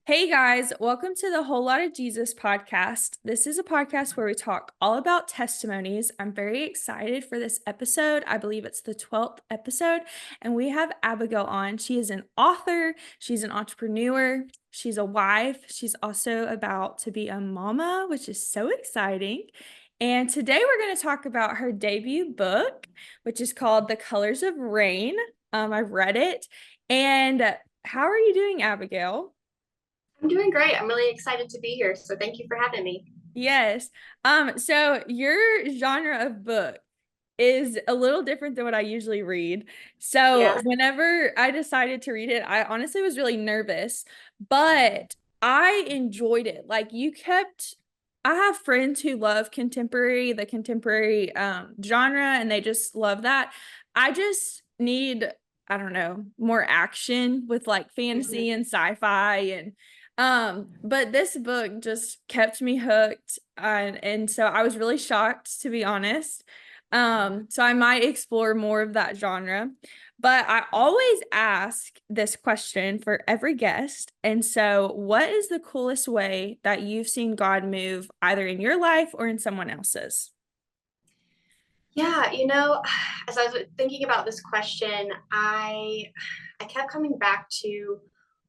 Hey guys, welcome to the Whole Lot of Jesus podcast. This is a podcast where we talk all about testimonies. I'm very excited for this episode. I believe it's the 12th episode, and we have Abigail on. She is an author, she's an entrepreneur, she's a wife, she's also about to be a mama, which is so exciting. And today we're going to talk about her debut book, which is called The Colors of Rain. I've read it. And how are you doing, Abigail? I'm doing great. I'm really excited to be here. So thank you for having me. Yes. So your genre of book is a little different than what I usually read. So Yeah. whenever I decided to read it, I honestly was really nervous, but I enjoyed it. I have friends who love the contemporary genre, and they just love that. I just need, I don't know, more action with like Mhm. fantasy and sci-fi but this book just kept me hooked, and so I was really shocked, to be honest. So I might explore more of that genre. But I always ask this question for every guest. And so, what is the coolest way that you've seen God move either in your life or in someone else's? Yeah, as I was thinking about this question, I kept coming back to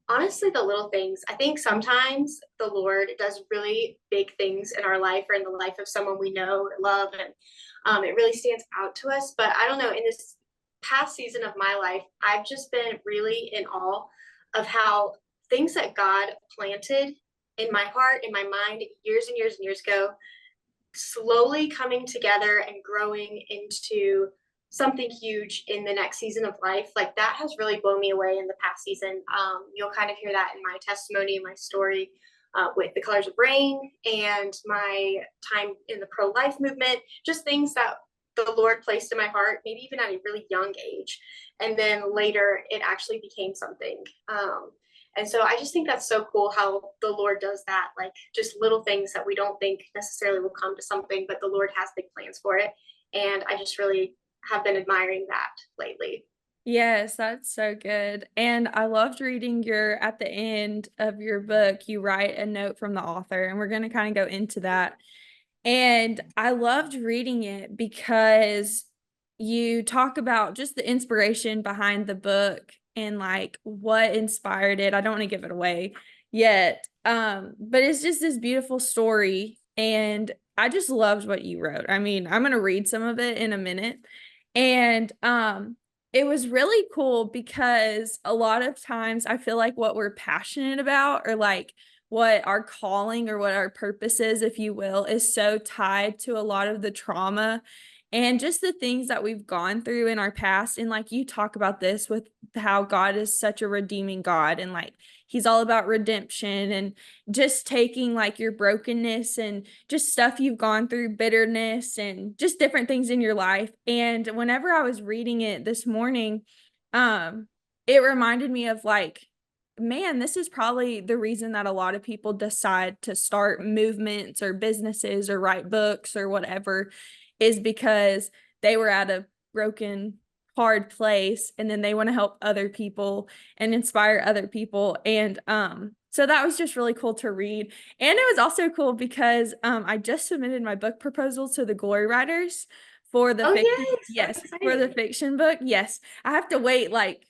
honestly the little things. I think sometimes the Lord does really big things in our life or in the life of someone we know or love, and it really stands out to us. But I don't know, in this past season of my life, I've just been really in awe of how things that God planted in my heart, in my mind, years and years and years ago, slowly coming together and growing into something huge in the next season of life. Like that has really blown me away in the past season. You'll kind of hear that in my testimony and my story with the colors of rain and my time in the pro-life movement, just things that the Lord placed in my heart, maybe even at a really young age. And then later it actually became something. And so I just think that's so cool how the Lord does that, like just little things that we don't think necessarily will come to something, but the Lord has big plans for it. And I just really have been admiring that lately. Yes, that's so good. And I loved reading at the end of your book, you write a note from the author, and we're going to kind of go into that. And I loved reading it because you talk about just the inspiration behind the book and like what inspired it. I don't want to give it away yet. But it's just this beautiful story. And I just loved what you wrote. I mean, I'm going to read some of it in a minute. And it was really cool because a lot of times I feel like what we're passionate about, or like what our calling or what our purpose is, if you will, is so tied to a lot of the trauma and just the things that we've gone through in our past. And like you talk about this with how God is such a redeeming God, and like he's all about redemption and just taking like your brokenness and just stuff you've gone through, bitterness and just different things in your life. And whenever I was reading it this morning, it reminded me of like, man, this is probably the reason that a lot of people decide to start movements or businesses or write books or whatever, is because they were at a broken, hard place, and then they want to help other people and inspire other people. And so that was just really cool to read. And it was also cool because I just submitted my book proposal to the Glory Writers for the Oh, fiction. yes, that's Yes, for the exciting. fiction book. Yes, I have to wait like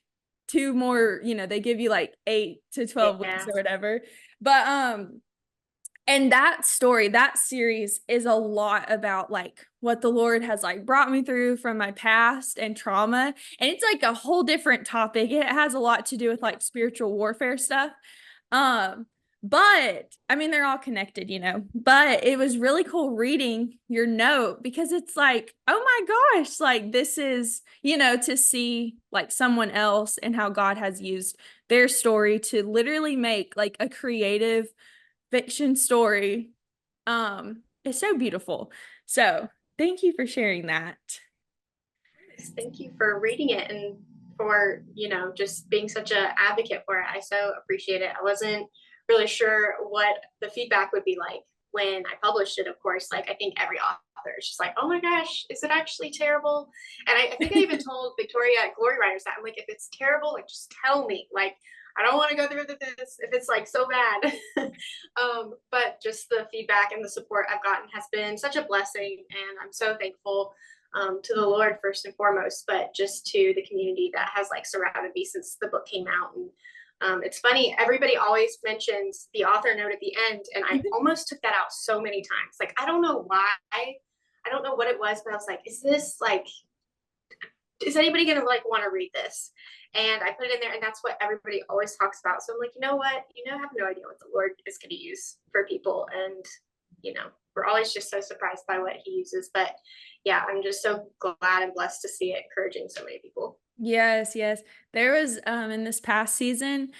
two more, they give you like 8 to 12 weeks Yeah. or whatever. But and that story, that series is a lot about like what the Lord has like brought me through from my past and trauma. And it's like a whole different topic. It has a lot to do with like spiritual warfare stuff. Um, but I mean, they're all connected. But it was really cool reading your note because it's like, oh my gosh, like this is, to see like someone else and how God has used their story to literally make like a creative fiction story. It's so beautiful. So thank you for sharing that. Thank you for reading it and for, just being such an advocate for it. I so appreciate it. I wasn't really sure what the feedback would be like when I published it, of course, like I think every author is just like, oh my gosh, is it actually terrible? And I think I even told Victoria at Glory Writers that I'm like, if it's terrible, like just tell me. Like, I don't want to go through this if it's like so bad. But just the feedback and the support I've gotten has been such a blessing, and I'm so thankful to the Lord first and foremost, but just to the community that has like surrounded me since the book came out. And it's funny, everybody always mentions the author note at the end, and I almost took that out so many times. Like, I don't know why, I don't know what it was, but I was like, is this like, is anybody gonna like want to read this? And I put it in there, and that's what everybody always talks about. So I'm like, you know what? I have no idea what the Lord is going to use for people, and we're always just so surprised by what He uses. But yeah, I'm just so glad and blessed to see it encouraging so many people. Yes, yes. There was in this past season,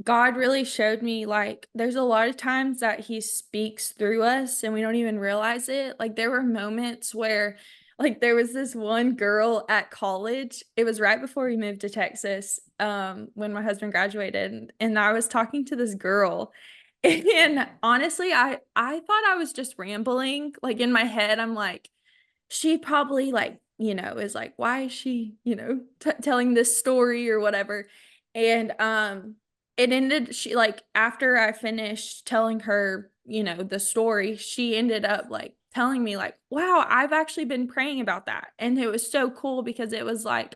God really showed me like there's a lot of times that he speaks through us and we don't even realize it. Like there were moments where like there was this one girl at college. It was right before we moved to Texas, when my husband graduated, and I was talking to this girl. And honestly, I thought I was just rambling. Like in my head, I'm like, she probably like, is like, why is she, telling this story or whatever. And it ended, she like, after I finished telling her, the story, she ended up like telling me like, wow, I've actually been praying about that. And it was so cool because it was like,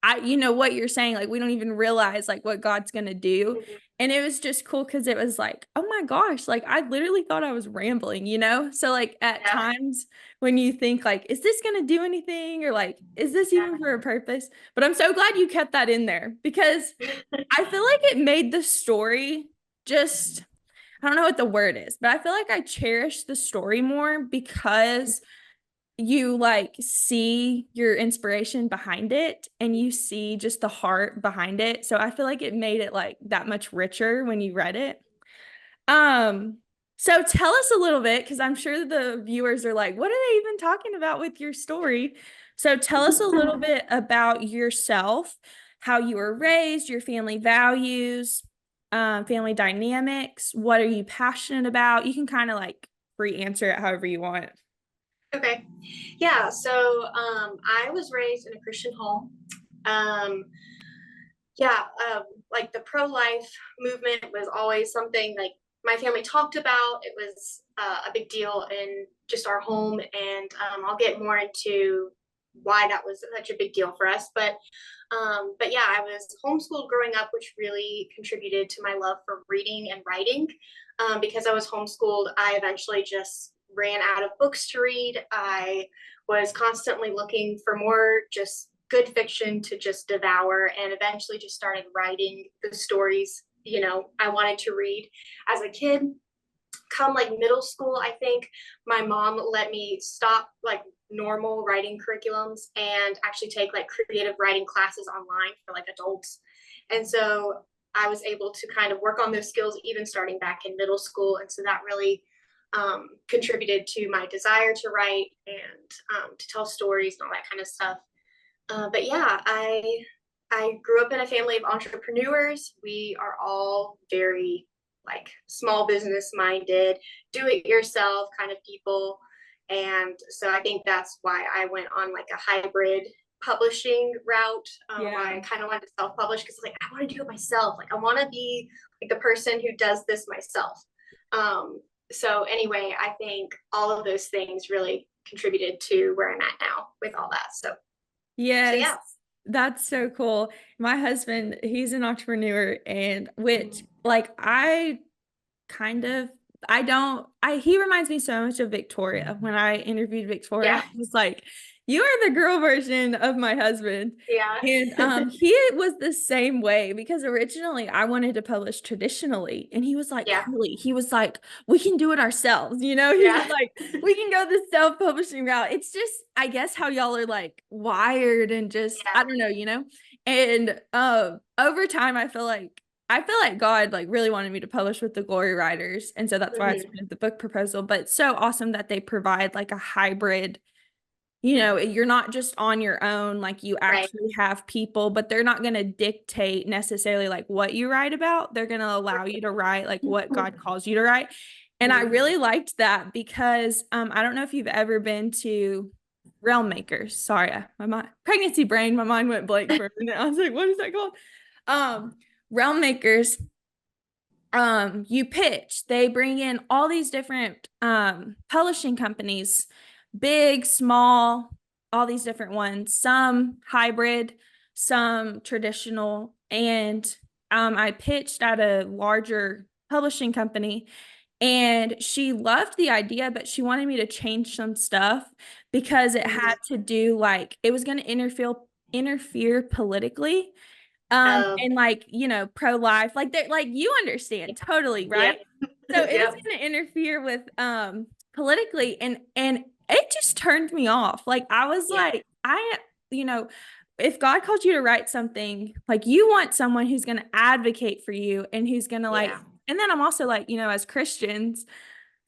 what you're saying, like we don't even realize like what God's gonna do. Mhm. And it was just cool because it was like, oh my gosh, like I literally thought I was rambling. So like at Yeah, times when you think like, is this gonna do anything? Or like, is this even for a purpose? But I'm so glad you kept that in there because yeah. I feel like it made the story just, I don't know what the word is, but I feel like I cherish the story more because you like see your inspiration behind it and you see just the heart behind it. So I feel like it made it like that much richer when you read it. Um, so tell us a little bit because I'm sure the viewers are like, what are they even talking about with your story? So tell us a little bit about yourself, how you were raised, your family values, family dynamics. What are you passionate about? You can kind of like free answer it however you want. Okay. Yeah. So I was raised in a Christian home. Um, yeah, like the pro-life movement was always something like my family talked about. It was a big deal in just our home, and I'll get more into why that was such a big deal for us. But yeah, I was homeschooled growing up, which really contributed to my love for reading and writing. Because I was homeschooled, I eventually just ran out of books to read. I was constantly looking for more just good fiction to just devour, and eventually just started writing the stories I wanted to read as a kid. Come like middle school, I think my mom let me stop like normal writing curriculums and actually take like creative writing classes online for like adults. And so I was able to kind of work on those skills even starting back in middle school. And so that really contributed to my desire to write and to tell stories and all that kind of stuff. But yeah, I grew up in a family of entrepreneurs. We are all very like small business minded, do it yourself kind of people. And so I think that's why I went on like a hybrid publishing route, why Yeah. I kind of wanted to self publish because like I want to do it myself. Like I want to be like the person who does this myself. So anyway, I think all of those things really contributed to where I'm at now with all that. So Yes, yeah. that's so cool. My husband, he's an entrepreneur, and which like I kind of I don't I he reminds me so much of Victoria. When I interviewed Victoria, Yeah. I was like, you are the girl version of my husband. Yeah. And he was the same way because originally I wanted to publish traditionally. And he was like, Yeah. Carly, he was like, we can do it ourselves. He was Yeah. like, we can go the self-publishing route. It's just, I guess, how y'all are like wired and just, I Yeah. don't know. And over time, I feel like God like really wanted me to publish with the Glory Writers, and so that's why I Mhm. submitted the book proposal. But it's so awesome that they provide like a hybrid. You're not just on your own, like you Right. actually have people, but they're not going to dictate necessarily like what you write about. They're going to allow you to write like what God calls you to write. And I Mhm. really liked that because I don't know if you've ever been to Realm Makers. Sorry, my mind, pregnancy brain, my mind went blank for a minute. I was like, what is that called? Um, Realm Makers, you pitch. They bring in all these different publishing companies, big, small, all these different ones, some hybrid, some traditional. And I pitched at a larger publishing company and she loved the idea, but she wanted me to change some stuff because it Mhm. had to do like it was going to interfere politically. Oh, And like, pro-life, like they like you understand totally, yeah. right? So it was Yep. going to interfere with politically and it just turned me off. Like I was Yeah. like, you know, if God called you to write something, like you want someone who's going to advocate for you and who's going to like, Yeah. and then I'm also like, as Christians,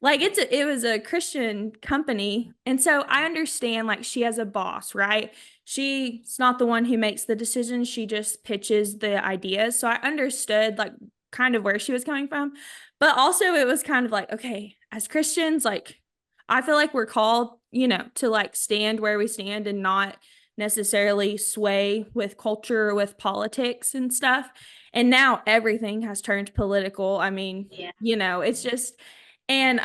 like it was a Christian company. And so I understand like she has a boss, right? She's not the one who makes the decisions. She just pitches the ideas. So I understood like kind of where she was coming from. But also it was kind of like, okay, as Christians, like I feel like we're called, to like stand where we stand and not necessarily sway with culture or with politics and stuff. And now everything has turned political. I mean, Yeah. it's just and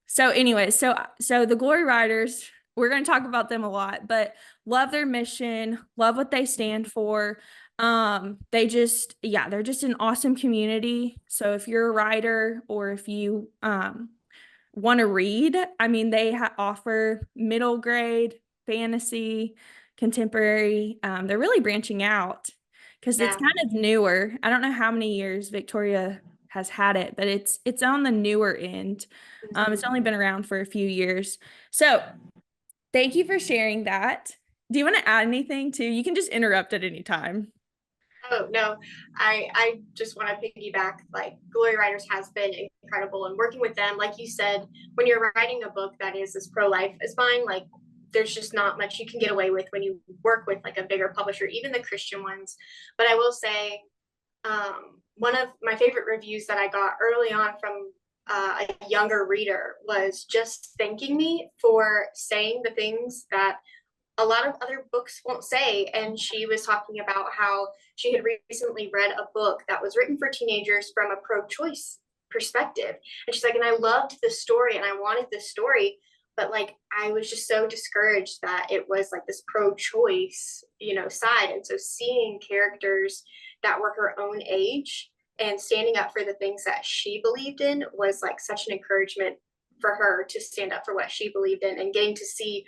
so anyway, so the Glory Riders, we're going to talk about them a lot, but love their mission, love what they stand for. They just they're just an awesome community. So if you're a writer or if you want to read, I mean they offer middle grade, fantasy, contemporary. They're really branching out because it's Yeah. kind of newer. I don't know how many years Victoria has had it, but it's on the newer end. It's Mhm. only been around for a few years. So thank you for sharing that. Do you want to add anything too? You can just interrupt at any time. Oh no, I just want to piggyback. Like Glory Writers has been incredible, and working with them, like you said, when you're writing a book that is as pro-life as mine, like there's just not much you can get away with when you work with like a bigger publisher, even the Christian ones. But I will say, one of my favorite reviews that I got early on from a younger reader was just thanking me for saying the things that a lot of other books won't say. And she was talking about how she had recently read a book that was written for teenagers from a pro choice perspective. And she's like, and I loved this story and I wanted this story. But like, I was just so discouraged that it was like this pro choice, side. And so seeing characters that were her own age and standing up for the things that she believed in was like such an encouragement for her to stand up for what she believed in, and getting to see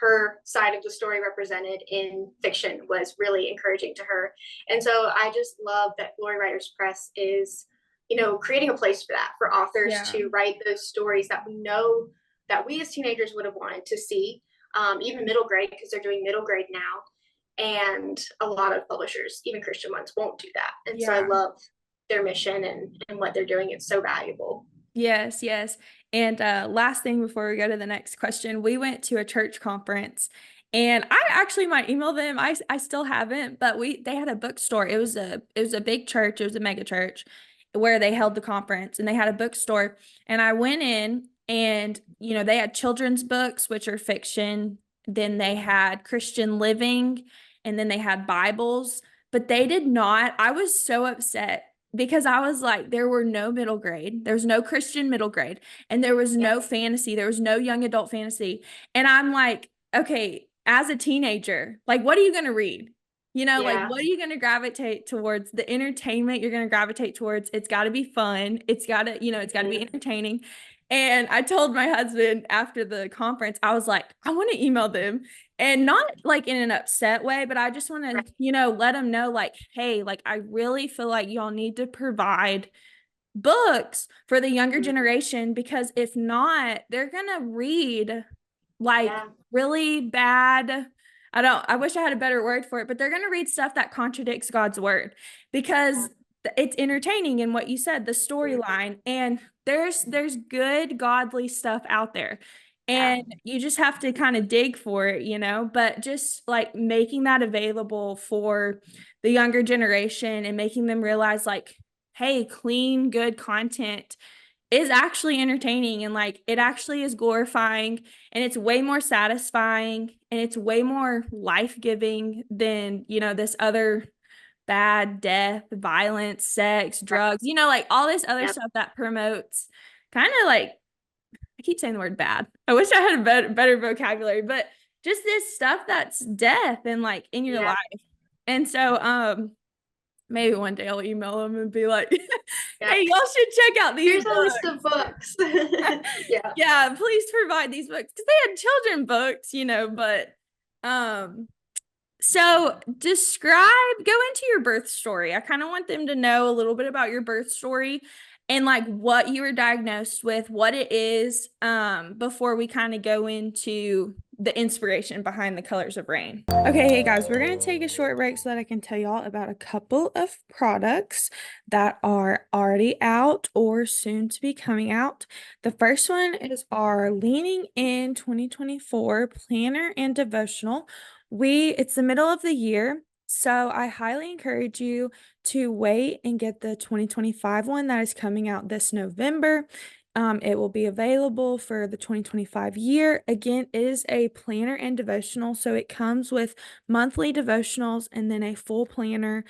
her side of the story represented in fiction was really encouraging to her. And so I just love that Glory Writers Press is, creating a place for that, for authors Yeah. to write those stories that we know that we as teenagers would have wanted to see, even middle grade, because they're doing middle grade now. And a lot of publishers, even Christian ones, won't do that. And so I Yeah. love their mission and what they're doing. It's so valuable. Yes, yes. And last thing before we go to the next question, we went to a church conference and I actually might email them. I still haven't, but they had a bookstore. It was a big church, it was a mega church where they held the conference and they had a bookstore. And I went in and they had children's books, which are fiction, then they had Christian living, and then they had Bibles, but they did not. I was so upset because I was like, there were no middle grade, there's no Christian middle grade, and there was Yeah. no fantasy, there was no young adult fantasy. And I'm like, okay, as a teenager, like, what are you going to read? Like, Yeah. what are you going to gravitate towards? The entertainment you're going to gravitate towards, it's got to be fun. It's got to, it's got to be entertaining. And I told my husband after the conference, I was like, I want to email them and not like in an upset way, but I just want to, let them know like, hey, like I really feel like y'all need to provide books for the younger Right. generation because if not, they're gonna read like Yeah. really bad. I wish I had a better word for it, but they're gonna read stuff that contradicts God's word because it's entertaining in what you said, the storyline, and there's good godly stuff out there. Yeah. And you just have to kind of dig for it, but just like making that available for the younger generation and making them realize like, hey, clean, good content is actually entertaining, and like it actually is glorifying, and it's way more satisfying, and it's way more life-giving than, this other bad death, violence, sex, Right. drugs, like all this other Yep. stuff that promotes kind of like, I keep saying the word bad. I wish I had a better vocabulary, but just this stuff that's death and like in your Yeah. life. And so maybe one day I'll email them and be like, Yeah. hey, y'all should check out these Here's a list books. of books. Yeah. Yeah, please provide these books because they had children books, but um so go into your birth story. I kind of want them to know a little bit about your birth story and like what you were diagnosed with, what it is, before we kind of go into the inspiration behind the colors of rain. Okay, hey guys, we're going to take a short break so that I can tell y'all about a couple of products that are already out or soon to be coming out. The first one is our Leaning In 2024 Planner and Devotional. It's the middle of the year, so I highly encourage you to wait and get the 2025 one that is coming out this November. It will be available for the 2025 year. Again, it is a planner and devotional, so it comes with monthly devotionals and then a full planner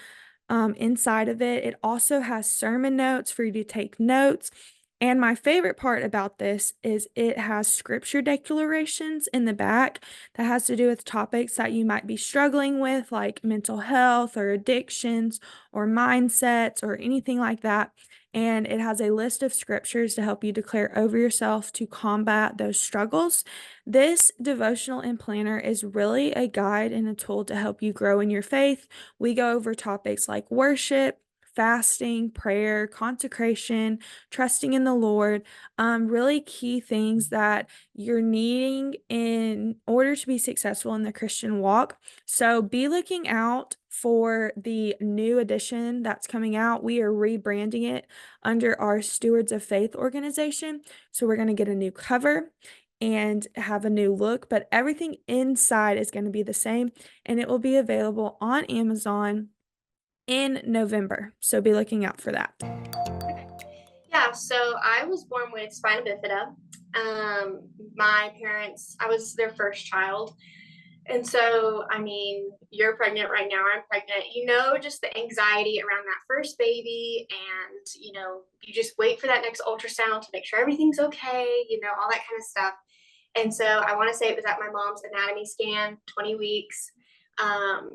inside of it. It also has sermon notes for you to take notes. And my favorite part about this is it has scripture declarations in the back that has to do with topics that you might be struggling with, like mental health or addictions or mindsets or anything like that. And it has a list of scriptures to help you declare over yourself to combat those struggles. This devotional and planner is really a guide and a tool to help you grow in your faith. We go over topics like worship, fasting, prayer, consecration, trusting in the Lord, really key things that you're needing in order to be successful in the Christian walk. So be looking out for the new edition that's coming out. We are rebranding it under our Stewards of Faith organization. So we're going to get a new cover and have a new look, but everything inside is going to be the same, and it will be available on Amazon in November. So be looking out for that. Yeah, so I was born with spina bifida. My parents, I was their first child. And so, I mean, you're pregnant right now, I'm pregnant, just the anxiety around that first baby. And, you just wait for that next ultrasound to make sure everything's okay, all that kind of stuff. And so I want to say it was at my mom's anatomy scan, 20 weeks. Um,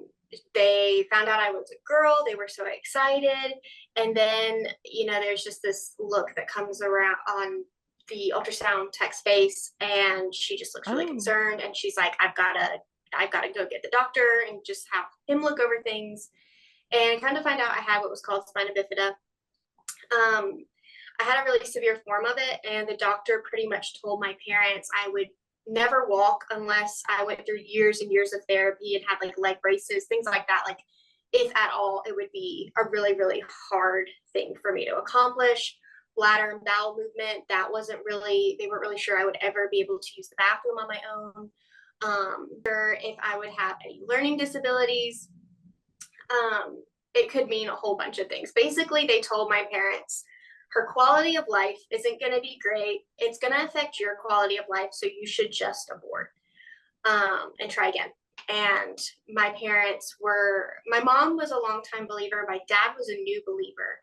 they found out I was a girl. They were so excited. And then, there's just this look that comes around on the ultrasound tech's face, and she just looks really Oh. concerned. And she's like, I've got to go get the doctor and just have him look over things. And kind of find out I had what was called spina bifida. I had a really severe form of it, and the doctor pretty much told my parents I would never walk unless I went through years and years of therapy and had like leg braces, things like that. Like, if at all, it would be a really, really hard thing for me to accomplish. Bladder and bowel movement, they weren't really sure I would ever be able to use the bathroom on my own. Or if I would have any learning disabilities. It could mean a whole bunch of things. Basically, they told my parents her quality of life isn't going to be great. It's going to affect your quality of life. So you should just abort and try again. And my mom was a longtime believer. My dad was a new believer.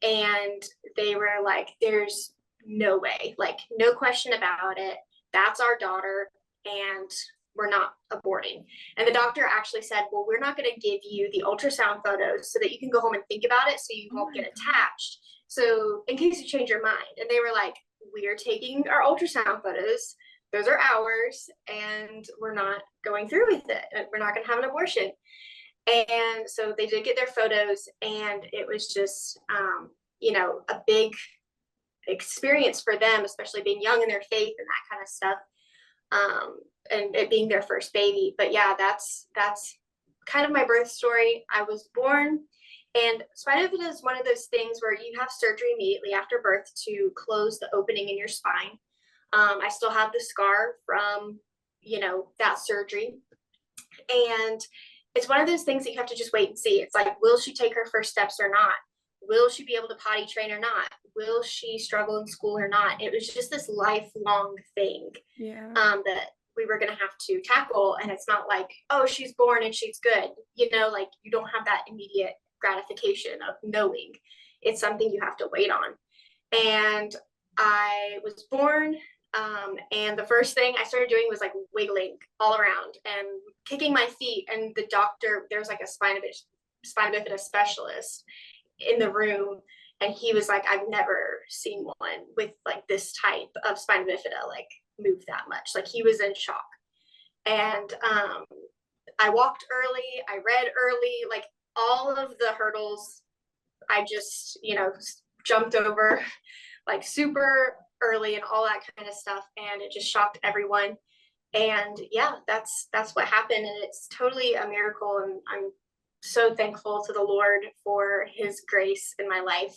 And they were like, there's no way, like, no question about it. That's our daughter. And we're not aborting. And the doctor actually said, well, we're not going to give you the ultrasound photos so that you can go home and think about it so you won't get attached. So in case you change your mind. And they were like, we're taking our ultrasound photos. Those are ours. And we're not going through with it. We're not going to have an abortion. And so they did get their photos, and it was just, a big experience for them, especially being young in their faith and that kind of stuff. And it being their first baby. But yeah, that's kind of my birth story. I was born, and spina bifida is one of those things where you have surgery immediately after birth to close the opening in your spine. I still have the scar from, that surgery. And it's one of those things that you have to just wait and see. It's like, will she take her first steps or not? will she be able to potty train or not? Will she struggle in school or not? It was just this lifelong thing Yeah. that we were going to have to tackle. And it's not like, oh, she's born and she's good. You know, like you don't have that immediate gratification of knowing. It's something you have to wait on. And I was born. And the first thing I started doing was like wiggling all around and kicking my feet. And the doctor, there was like a spina bifida specialist in the room, and he was like, I've never seen one with like this type of spina bifida like move that much. Like he was in shock. And I walked early, I read early, like all of the hurdles I just, jumped over like super early and all that kind of stuff. And it just shocked everyone. And yeah, that's what happened. And it's totally a miracle. And I'm so thankful to the Lord for his grace in my life.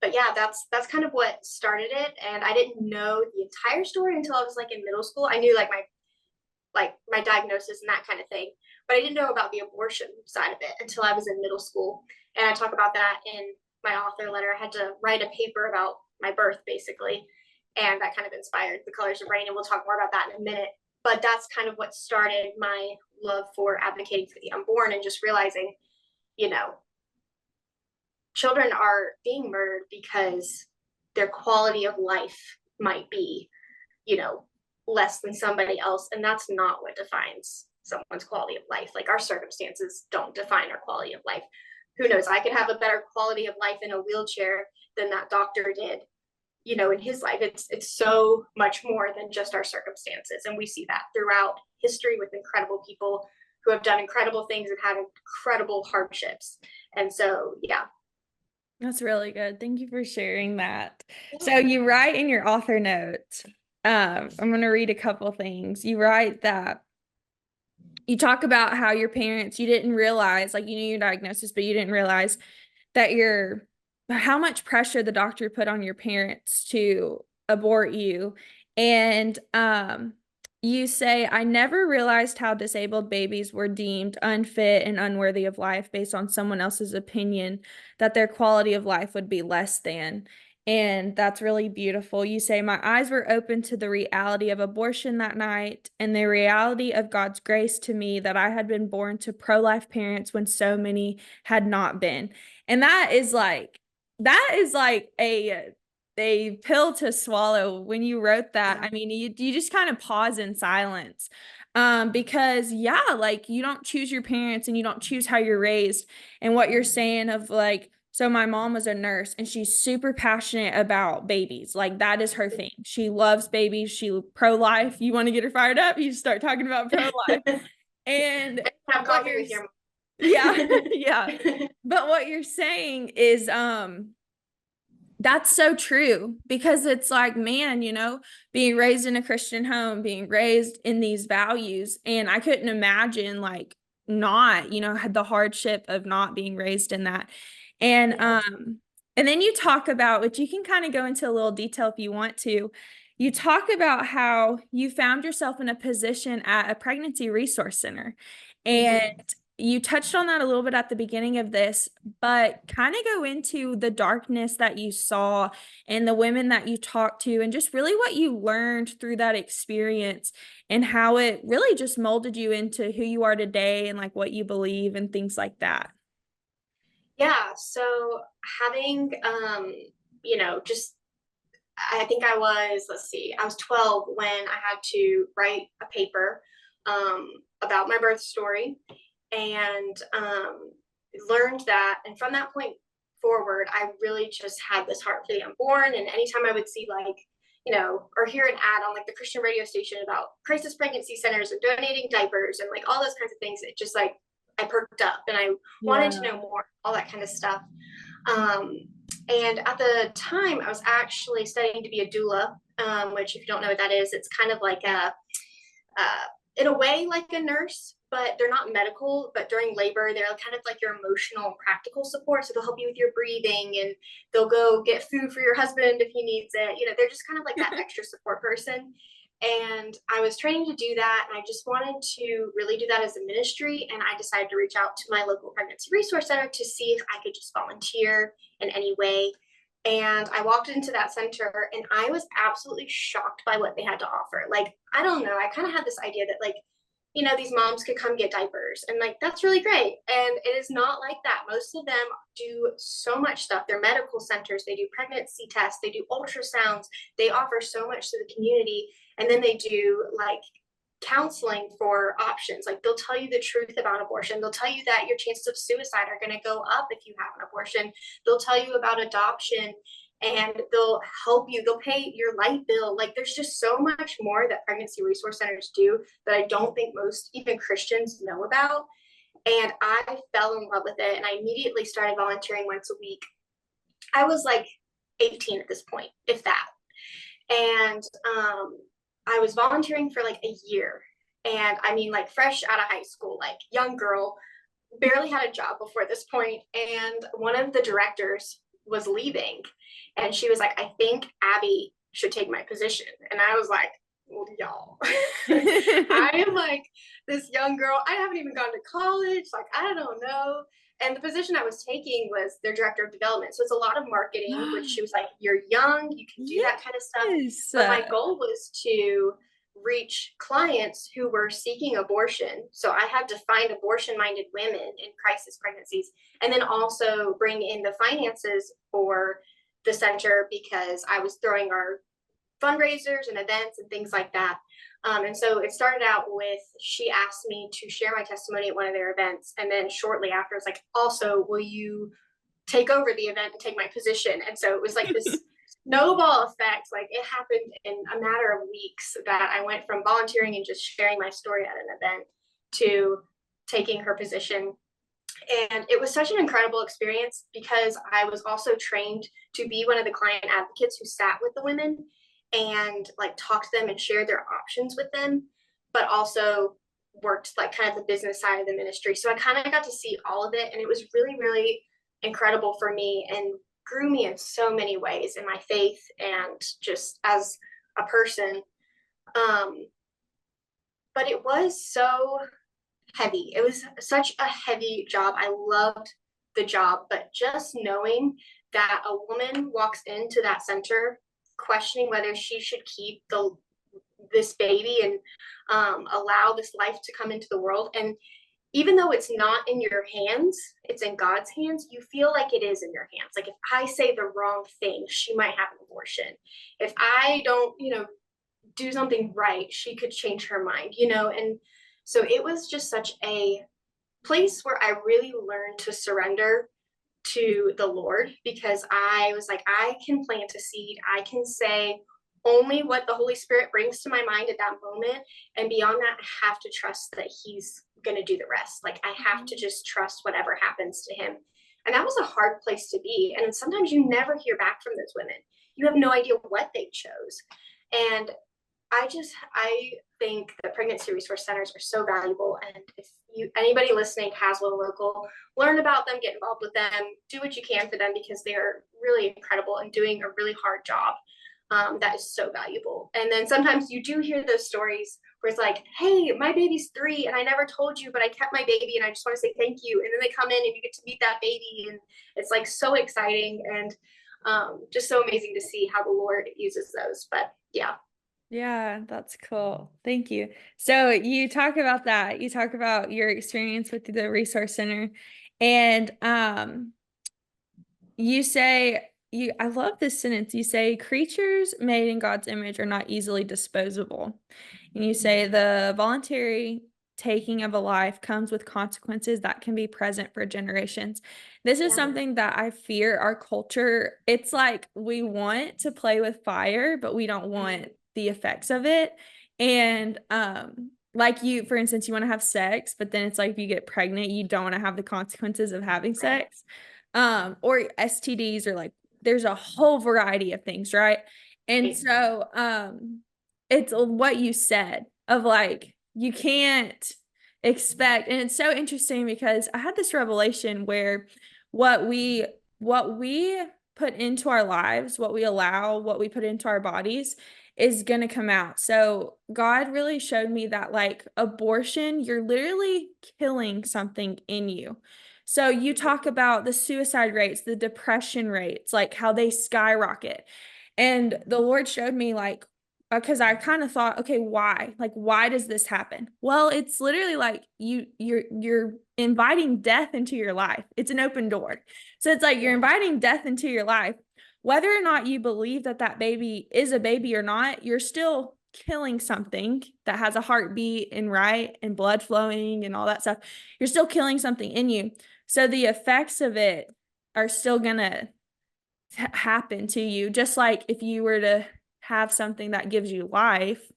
But yeah, that's kind of what started it. And I didn't know the entire story until I was like in middle school. I knew like my diagnosis and that kind of thing, but I didn't know about the abortion side of it until I was in middle school. And I talk about that in my author letter. I had to write a paper about my birth basically, and that kind of inspired The Colors of Rain, and we'll talk more about that in a minute. But that's kind of what started my love for advocating for the unborn and just realizing, you know, children are being murdered because their quality of life might be, less than somebody else. And that's not what defines someone's quality of life. Like our circumstances don't define our quality of life. Who knows? I could have a better quality of life in a wheelchair than that doctor did, in his life. It's so much more than just our circumstances. And we see that throughout history with incredible people who have done incredible things and had incredible hardships. And so, yeah. That's really good. Thank you for sharing that. So you write in your author note, I'm going to read a couple things. You write that you talk about how your parents, you didn't realize, like you knew your diagnosis, but you didn't realize that how much pressure the doctor put on your parents to abort you. And you say, I never realized how disabled babies were deemed unfit and unworthy of life based on someone else's opinion, that their quality of life would be less than. And that's really beautiful. You say, my eyes were open to the reality of abortion that night and the reality of God's grace to me that I had been born to pro-life parents when so many had not been. And that is like a pill to swallow when you wrote that. I mean, you just kind of pause in silence. Because yeah, like you don't choose your parents and you don't choose how you're raised. And what you're saying of like, so my mom was a nurse and she's super passionate about babies. Like that is her thing. She loves babies. She pro-life. You want to get her fired up? You start talking about pro-life. And have coffee with your mom. Yeah, yeah. But what you're saying is that's so true, because it's like, man, being raised in a Christian home, being raised in these values, and I couldn't imagine like not, had the hardship of not being raised in that. And then you talk about, which you can kind of go into a little detail if you want to. You talk about how you found yourself in a position at a pregnancy resource center. And you touched on that a little bit at the beginning of this, but kind of go into the darkness that you saw and the women that you talked to and just really what you learned through that experience and how it really just molded you into who you are today and like what you believe and things like that. Yeah. So having, just, I think I was, let's see, I was 12 when I had to write a paper about my birth story, and learned that. And from that point forward, I really just had this heart for the unborn. And anytime I would see like, or hear an ad on like the Christian radio station about crisis pregnancy centers and donating diapers and like all those kinds of things, it just like, I perked up and I wanted to know more, all that kind of stuff. And at the time, I was actually studying to be a doula, which if you don't know what that is, it's kind of like in a way, like a nurse, but they're not medical. But during labor, they're kind of like your emotional and practical support. So they'll help you with your breathing, and they'll go get food for your husband if he needs it. They're just kind of like that extra support person. And I was training to do that. And I just wanted to really do that as a ministry. And I decided to reach out to my local pregnancy resource center to see if I could just volunteer in any way. And I walked into that center and I was absolutely shocked by what they had to offer. Like, I don't know, I kind of had this idea that, like, these moms could come get diapers and like that's really great. And it is not like that. Most of them do so much stuff. They're medical centers, they do pregnancy tests, they do ultrasounds, they offer so much to the community. And then they do like counseling for options. Like they'll tell you the truth about abortion. They'll tell you that your chances of suicide are going to go up if you have an abortion. They'll tell you about adoption and they'll help you. They'll pay your light bill. Like there's just so much more that pregnancy resource centers do that I don't think most even Christians know about. And I fell in love with it and I immediately started volunteering once a week. I was like 18 at this point, if that. And I was volunteering for like a year. And I mean, like fresh out of high school, like young girl, barely had a job before this point. And one of the directors was leaving. And she was like, I think Abby should take my position. And I was like, well, y'all, I am like this young girl. I haven't even gone to college. Like, I don't know. And the position I was taking was their director of development. So it's a lot of marketing, which she was like, you're young, you can do that kind of stuff. Yes. But my goal was to reach clients who were seeking abortion. So I had to find abortion minded women in crisis pregnancies and then also bring in the finances for the center because I was throwing our fundraisers and events and things like that. And so it started out with, she asked me to share my testimony at one of their events. And then shortly after, it's like, also, will you take over the event and take my position? And so it was like this snowball effect. Like it happened in a matter of weeks that I went from volunteering and just sharing my story at an event to taking her position. And it was such an incredible experience because I was also trained to be one of the client advocates who sat with the women and like talked to them and shared their options with them, but also worked like kind of the business side of the ministry. So I kind of got to see all of it. And it was really, really incredible for me and grew me in so many ways in my faith and just as a person. But it was so heavy. It was such a heavy job. I loved the job, but just knowing that a woman walks into that center questioning whether she should keep this baby and allow this life to come into the world. And even though it's not in your hands, it's in God's hands, you feel like it is in your hands. Like if I say the wrong thing, she might have an abortion. If I don't, do something right, she could change her mind, and so it was just such a place where I really learned to surrender to the Lord because I was like, I can plant a seed. I can say only what the Holy Spirit brings to my mind at that moment. And beyond that, I have to trust that He's going to do the rest. Like I have to just trust whatever happens to Him. And that was a hard place to be. And sometimes you never hear back from those women. You have no idea what they chose. And I think that pregnancy resource centers are so valuable. And if anybody listening has one local, learn about them, get involved with them, do what you can for them because they are really incredible and doing a really hard job. That is so valuable. And then sometimes you do hear those stories where it's like, hey, my baby's 3 and I never told you, but I kept my baby and I just want to say thank you. And then they come in and you get to meet that baby and it's like so exciting and just so amazing to see how the Lord uses those. But yeah. Yeah, that's cool. Thank you. So you talk about that. You talk about your experience with the resource center and you say I love this sentence. You say creatures made in God's image are not easily disposable. And you say the voluntary taking of a life comes with consequences that can be present for generations. This is something that I fear our culture. It's like we want to play with fire, but we don't want the effects of it. And like you, for instance, you want to have sex, but then it's like if you get pregnant, you don't want to have the consequences of having sex. Or STDs or like there's a whole variety of things, right? And so it's what you said of like you can't expect, and it's so interesting because I had this revelation where what we put into our lives, what we allow, what we put into our bodies is going to come out. So God really showed me that like abortion, you're literally killing something in you. So you talk about the suicide rates, the depression rates, like how they skyrocket. And the Lord showed me like, because I kind of thought, okay, why? Like, why does this happen? Well, it's literally like you're inviting death into your life. It's an open door. So it's like you're inviting death into your life. Whether or not you believe that that baby is a baby or not, you're still killing something that has a heartbeat and right and blood flowing and all that stuff. You're still killing something in you. So the effects of it are still gonna happen to you. Just like if you were to have something that gives you life,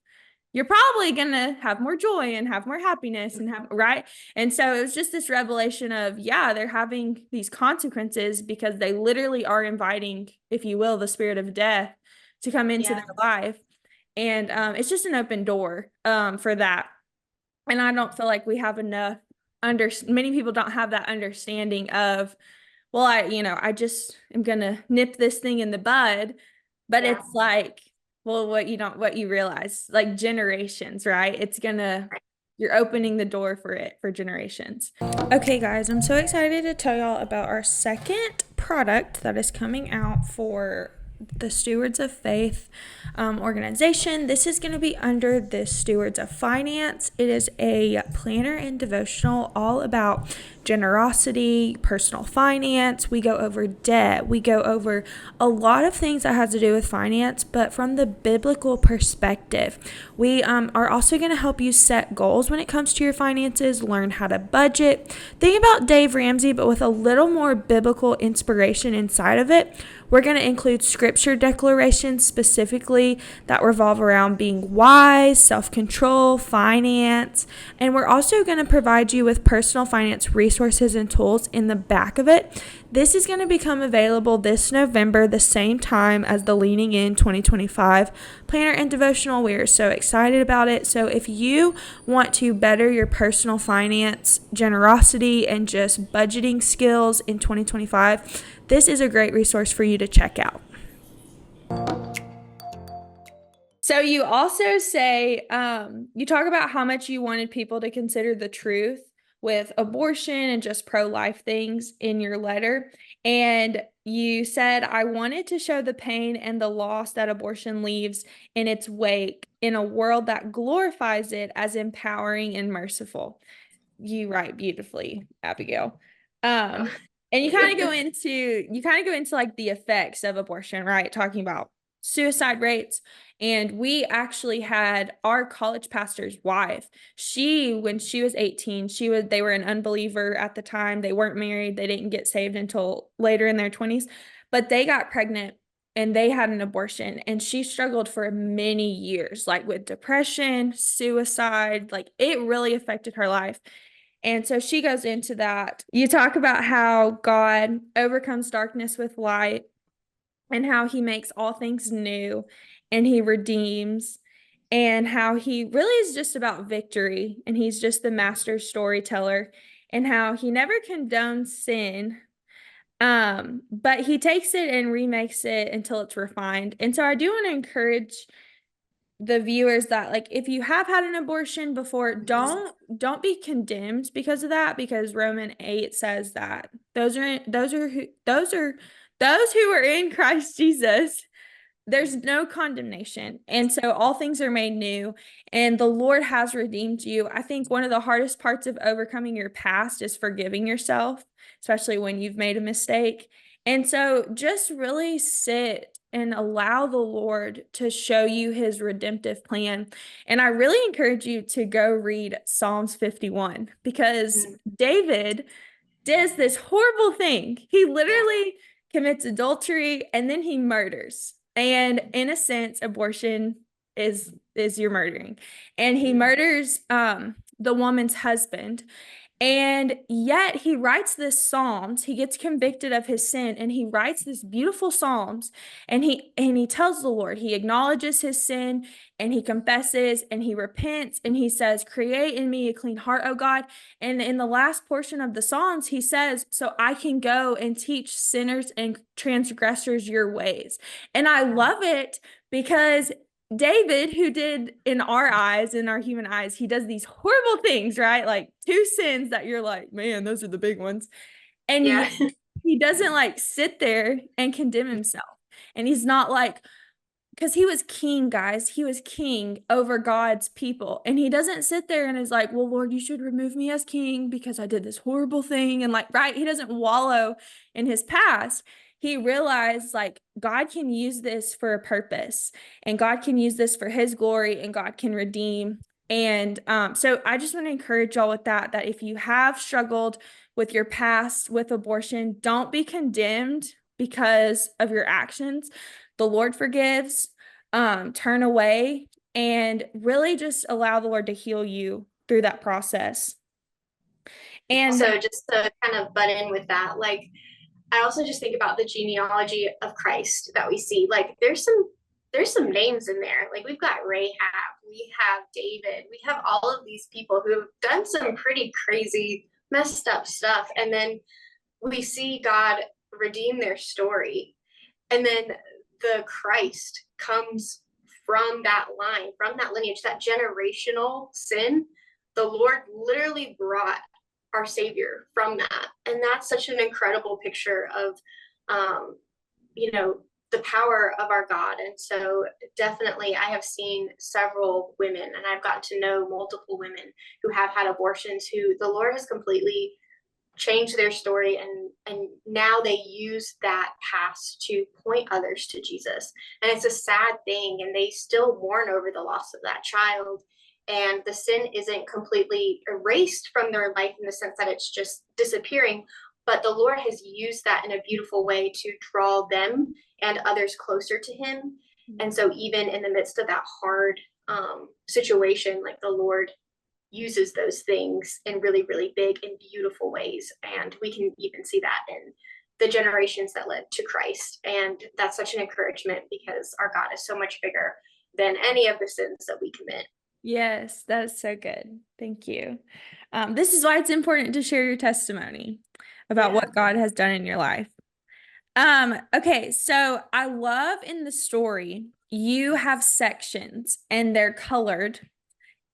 you're probably gonna have more joy and have more happiness and have right. And so it was just this revelation of, yeah, they're having these consequences because they literally are inviting, if you will, the spirit of death to come into Yeah. their life. And it's just an open door for that. And I don't feel like we have enough many people don't have that understanding of, well, I just am gonna nip this thing in the bud, but Yeah. it's like, well, what you realize, like generations, right? You're opening the door for it for generations. Okay, guys, I'm so excited to tell y'all about our second product that is coming out for the Stewards of Faith organization. This is going to be under the Stewards of Finance. It is a planner and devotional all about generosity, personal finance. We go over debt. We go over a lot of things that has to do with finance, but from the biblical perspective. We are also going to help you set goals when it comes to your finances, learn how to budget. Think about Dave Ramsey, but with a little more biblical inspiration inside of it. We're going to include scripture declarations specifically that revolve around being wise, self-control, finance, and we're also going to provide you with personal finance resources and tools in the back of it. This is going to become available this November, the same time as the Leaning In 2025 planner and devotional. We are so excited about it. So if you want to better your personal finance, generosity, and just budgeting skills in 2025, this is a great resource for you to check out. So you also say, you talk about how much you wanted people to consider the truth with abortion and just pro-life things in your letter. And you said, I wanted to show the pain and the loss that abortion leaves in its wake in a world that glorifies it as empowering and merciful. You write beautifully, Abigail. Oh, And thank you. you kind of go into like the effects of abortion, right? Talking about suicide rates. And we actually had our college pastor's wife. When she was 18, they were an unbeliever at the time. They weren't married. They didn't get saved until later in their 20s, but they got pregnant and they had an abortion, and she struggled for many years, like with depression, suicide, like it really affected her life. And so she goes into that. You talk about how God overcomes darkness with light and how he makes all things new and he redeems, and how he really is just about victory and he's just the master storyteller, and how he never condones sin, but he takes it and remakes it until it's refined. And so I do want to encourage the viewers that, like, if you have had an abortion before, don't be condemned because of that, because Roman 8 says that those who are in Christ Jesus, there's no condemnation. And so all things are made new and the Lord has redeemed you. I think one of the hardest parts of overcoming your past is forgiving yourself, especially when you've made a mistake. And so just really sit and allow the Lord to show you his redemptive plan. And I really encourage you to go read Psalms 51, because David does this horrible thing. He Yeah. literally commits adultery and then he murders. And in a sense, abortion is your murdering. And he murders the woman's husband. And yet he writes this Psalms. He gets convicted of his sin and he writes this beautiful Psalms, and he tells the Lord, he acknowledges his sin and he confesses and he repents and he says, create in me a clean heart, O God. And in the last portion of the Psalms, he says, so I can go and teach sinners and transgressors your ways. And I love it because David, who did in our eyes, in our human eyes, he does these horrible things, right? Like two sins that you're like, man, those are the big ones. And Yeah. yet he doesn't like sit there and condemn himself. And he's not like, because he was king, guys. He was king over God's people. And he doesn't sit there and is like, well, Lord, you should remove me as king because I did this horrible thing. And like, right, he doesn't wallow in his past. He realized like God can use this for a purpose and God can use this for his glory and God can redeem. And so I just want to encourage y'all with that, that if you have struggled with your past with abortion, don't be condemned because of your actions. The Lord forgives, turn away, and really just allow the Lord to heal you through that process. And Also, just to kind of butt in with that, like I also just think about the genealogy of Christ that we see. Like there's some names in there. Like we've got Rahab, we have David, we have all of these people who have done some pretty crazy, messed up stuff. And then we see God redeem their story. And then the Christ comes from that line, from that lineage, that generational sin. The Lord literally brought our Savior from that. And that's such an incredible picture of, um, you know, the power of our God. And so definitely I have seen several women and I've gotten to know multiple women who have had abortions who the Lord has completely changed their story, and now they use that past to point others to Jesus. And it's a sad thing, and they still mourn over the loss of that child, and the sin isn't completely erased from their life in the sense that it's just disappearing, but the Lord has used that in a beautiful way to draw them and others closer to him. And so even in the midst of that hard situation, like the Lord uses those things in really, really big and beautiful ways. And we can even see that in the generations that led to Christ. And that's such an encouragement because our God is so much bigger than any of the sins that we commit. yes, that is so good. Thank you. This is why it's important to share your testimony about Yeah. what God has done in your life. Okay, so I love in the story, you have sections and they're colored.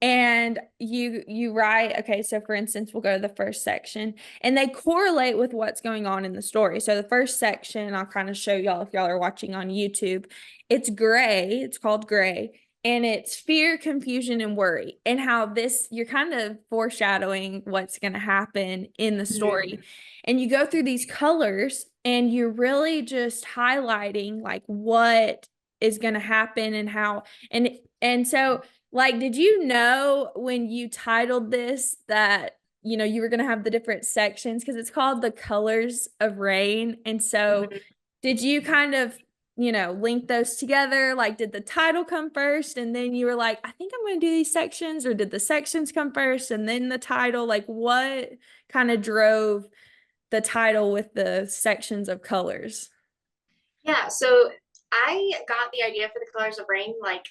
And you write, okay, so for instance, we'll go to the first section and they correlate with what's going on in the story. So the first section, I'll kind of show y'all if y'all are watching on YouTube. It's gray, it's called gray, and it's fear, confusion, and worry. And how this, you're kind of foreshadowing what's going to happen in the story. Mm-hmm. And you go through these colors and you're really just highlighting like what is going to happen and how, and so like, did you know when you titled this that, you were going to have the different sections because it's called The Colors of Rain? And so Mm-hmm. did you kind of, link those together? Like, did the title come first and then you were like, I think I'm going to do these sections, or did the sections come first and then the title? Like, what kind of drove the title with the sections of colors? Yeah. So I got the idea for the Colors of Rain, like,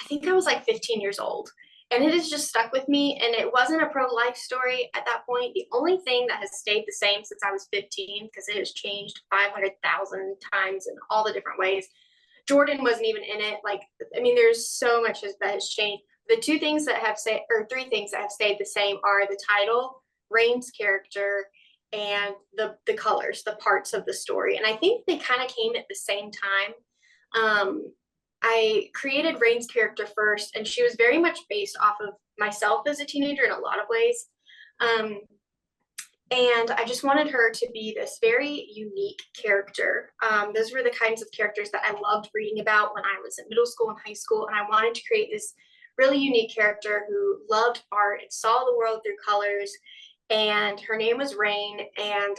I think I was like 15 years old. And it has just stuck with me. And it wasn't a pro life story at that point. The only thing that has stayed the same since I was 15, because it has changed 500,000 times in all the different ways. Jordan wasn't even in it. Like, I mean, there's so much that has changed. The two things that have stayed, or three things that have stayed the same, are the title, Rain's character, and the colors, the parts of the story. And I think they kind of came at the same time. I created Rain's character first, and she was very much based off of myself as a teenager in a lot of ways. Um, and I just wanted her to be this very unique character. Those were the kinds of characters that I loved reading about when I was in middle school and high school. And I wanted to create this really unique character who loved art and saw the world through colors. And her name was Rain, and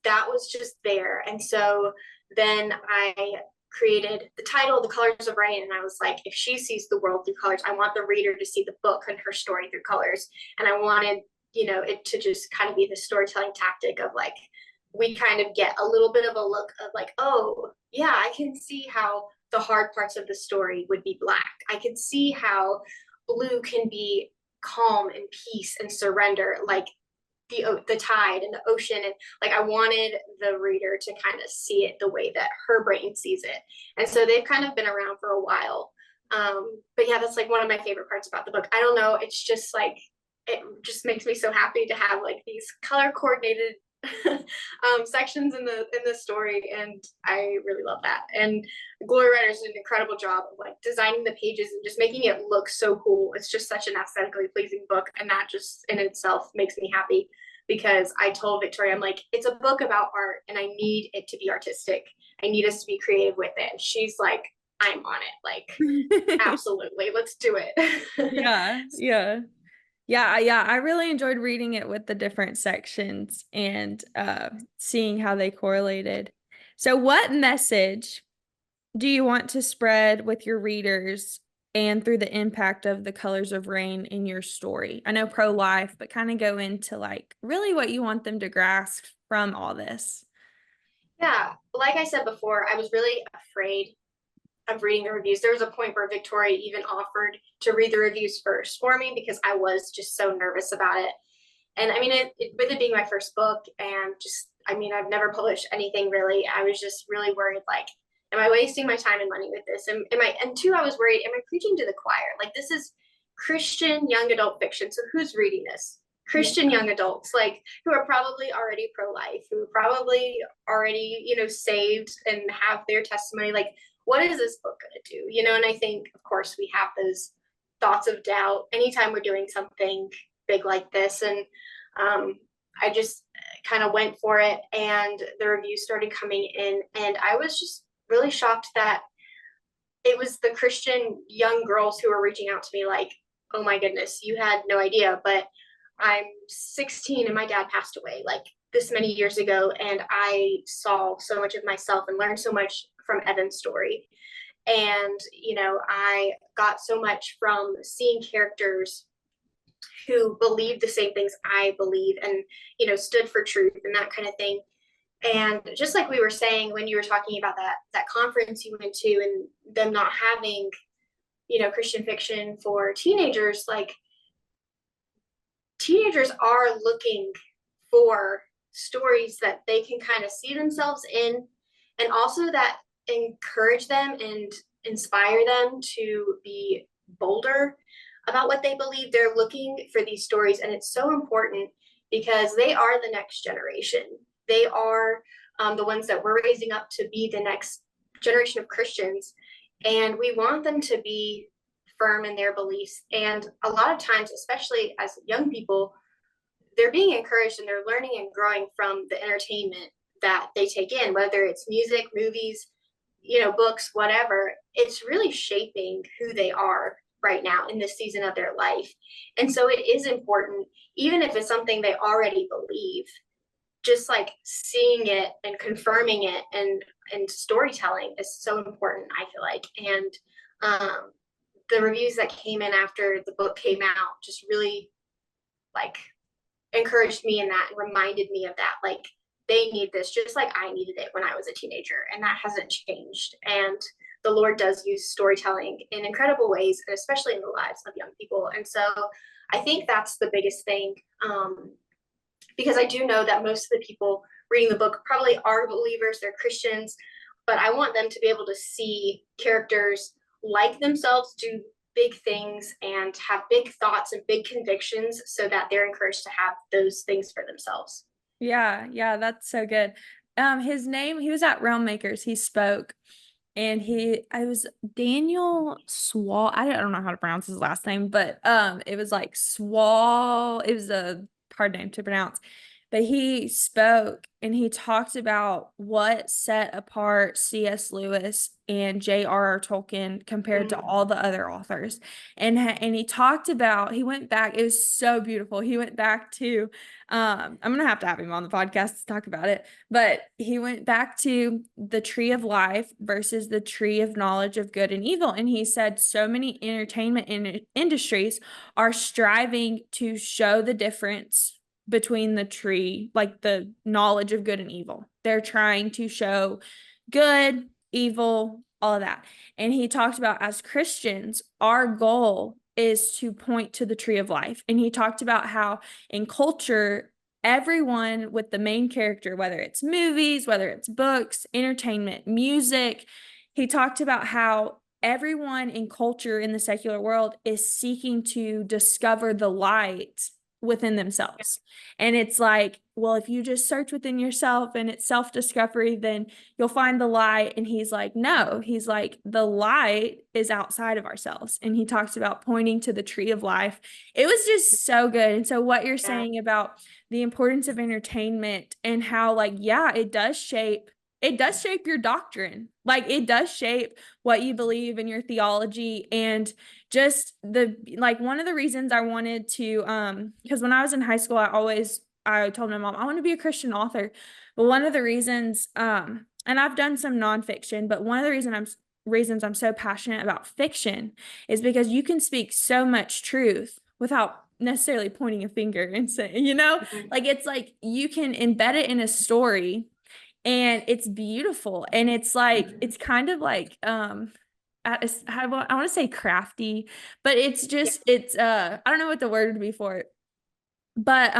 that was just there. And so then I created the title, The Colors of Rain. And I was like, if she sees the world through colors, I want the reader to see the book and her story through colors. And I wanted, it to just kind of be the storytelling tactic of like, we kind of get a little bit of a look of like, oh, yeah, I can see how the hard parts of the story would be black. I can see how blue can be calm and peace and surrender. Like, the tide and the ocean, and like I wanted the reader to kind of see it the way that her brain sees it. And so they've kind of been around for a while. But yeah, that's like one of my favorite parts about the book. I don't know, it's just like it just makes me so happy to have like these color coordinated sections in the story, and I really love that. And Gloria Writers did an incredible job of like designing the pages and just making it look so cool. It's just such an aesthetically pleasing book, and that just in itself makes me happy because I told Victoria, I'm like, it's a book about art, and I need it to be artistic. I need us to be creative with it. And she's like, I'm on it. Like, absolutely, let's do it. Yeah, yeah. Yeah, I really enjoyed reading it with the different sections and seeing how they correlated. So, what message do you want to spread with your readers and through the impact of the colors of rain in your story? I know pro-life, but kind of go into like really what you want them to grasp from all this. Yeah, like I said before, I was really afraid of reading the reviews. There was a point where Victoria even offered to read the reviews first for me because I was just so nervous about it. And I mean, with it being my first book, and just, I mean, I've never published anything really. I was just really worried, like, am I wasting my time and money with this? And two, I was worried, am I preaching to the choir? Like, this is Christian young adult fiction. So who's reading this? Christian young adults, like, who are probably already pro-life, who are probably already, you know, saved and have their testimony. Like, what is this book going to do? You know, and I think, of course, we have those thoughts of doubt anytime we're doing something big like this. And I just kind of went for it, and the reviews started coming in, and I was just really shocked that it was the Christian young girls who were reaching out to me like, oh my goodness, you had no idea, but I'm 16 and my dad passed away like this many years ago, and I saw so much of myself and learned so much from Evan's story. And, you know, I got so much from seeing characters who believed the same things I believe, and, you know, stood for truth and that kind of thing. And just like we were saying when you were talking about that conference you went to and them not having, you know, Christian fiction for teenagers, like, teenagers are looking for stories that they can kind of see themselves in, and also that encourage them and inspire them to be bolder about what they believe. They're looking for these stories, and it's so important because they are the next generation. They are the ones that we're raising up to be the next generation of Christians, and we want them to be firm in their beliefs. And a lot of times, especially as young people, they're being encouraged and they're learning and growing from the entertainment that they take in, whether it's music, movies, you know, books, whatever. It's really shaping who they are right now in this season of their life. And so it is important, even if it's something they already believe, just like seeing it and confirming it, and storytelling is so important, I feel like. And the reviews that came in after the book came out just really like encouraged me in that and reminded me of that. Like, they need this just like I needed it when I was a teenager, and that hasn't changed. And the Lord does use storytelling in incredible ways, and especially in the lives of young people. And so I think that's the biggest thing, because I do know that most of the people reading the book probably are believers, they're Christians, but I want them to be able to see characters like themselves do big things and have big thoughts and big convictions, so that they're encouraged to have those things for themselves. Yeah, that's so good. His name, he was at Realm Makers, he spoke, and I was Daniel Swall. I don't know how to pronounce his last name, but it was like Swall. It was a hard name to pronounce. But he spoke and he talked about what set apart C.S. Lewis and J.R.R. Tolkien compared to all the other authors. And he talked about, he went back, it was so beautiful. He went back to, I'm going to have him on the podcast to talk about it, but he went back to the tree of life versus the tree of knowledge of good and evil. And he said so many entertainment industries are striving to show the difference between the tree, like the knowledge of good and evil. They're trying to show good, evil, all of that. And he talked about, as Christians, our goal is to point to the tree of life. And he talked about how in culture, everyone with the main character, whether it's movies, whether it's books, entertainment, music, he talked about how everyone in culture in the secular world is seeking to discover the light within themselves. And it's like, well, if you just search within yourself and it's self-discovery, then you'll find the light. And he's like, no, he's like, the light is outside of ourselves. And he talks about pointing to the tree of life. It was just so good. And so what you're Yeah. saying about the importance of entertainment and how, like, yeah, it does shape your doctrine. Like, it does shape what you believe in your theology. And just like, one of the reasons I wanted to, because when I was in high school, I told my mom, I want to be a Christian author. But one of the reasons, and I've done some nonfiction, but one of the reasons I'm so passionate about fiction is because you can speak so much truth without necessarily pointing a finger and saying, like, it's like you can embed it in a story and it's beautiful. And it's like, it's kind of like, I want to say crafty, but it's Yeah. just, I don't know what the word would be for it, but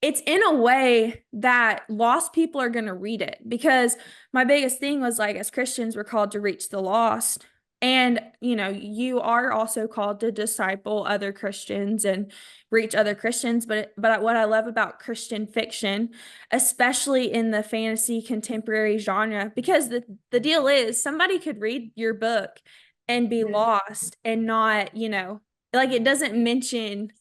it's in a way that lost people are going to read it, because my biggest thing was, like, as Christians, we're called to reach the lost. And you are also called to disciple other Christians and reach other Christians. But what I love about Christian fiction, especially in the fantasy contemporary genre, because the deal is, somebody could read your book and be lost and not, like, it doesn't mention,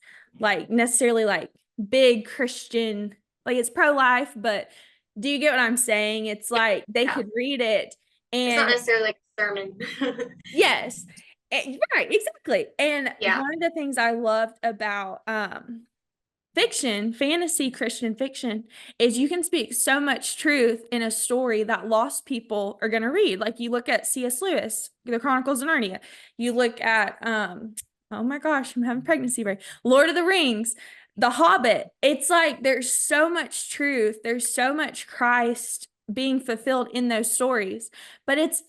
like, necessarily, like, big Christian, like, it's pro-life, but do you get what I'm saying? It's like they Yeah. could read it It's not and necessarily like a sermon. yes, right, exactly. And Yeah. one of the things I loved about fiction, fantasy Christian fiction, is you can speak so much truth in a story that lost people are going to read. Like, you look at C.S. Lewis, The Chronicles of Narnia. You look at oh my gosh, I'm having pregnancy brain. Lord of the Rings, The Hobbit. It's like there's so much truth. There's so much Christ being fulfilled in those stories. But it's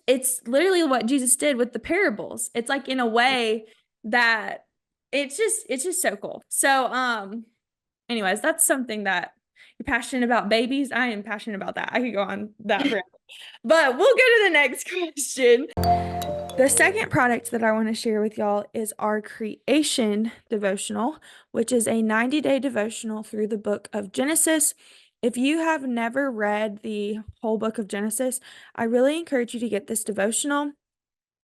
literally what Jesus did with the parables. It's like, in a way that it's just so cool. So anyways, that's something that you're passionate about. Babies, I am passionate about that. I could go on that forever. But we'll go to the next question. The second product that I want to share with y'all is our creation devotional, which is a 90-day devotional through the book of Genesis. If you have never read the whole book of Genesis, I really encourage you to get this devotional.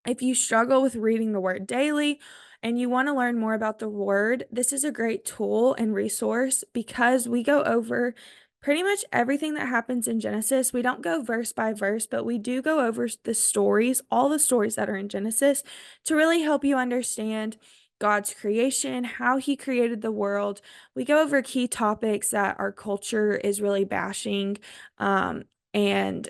If you struggle with reading the word daily and you want to learn more about the word, this is a great tool and resource, because we go over pretty much everything that happens in Genesis. We don't go verse by verse, but we do go over the stories, all the stories that are in Genesis, to really help you understand God's creation, how he created the world. We go over key topics that our culture is really bashing, and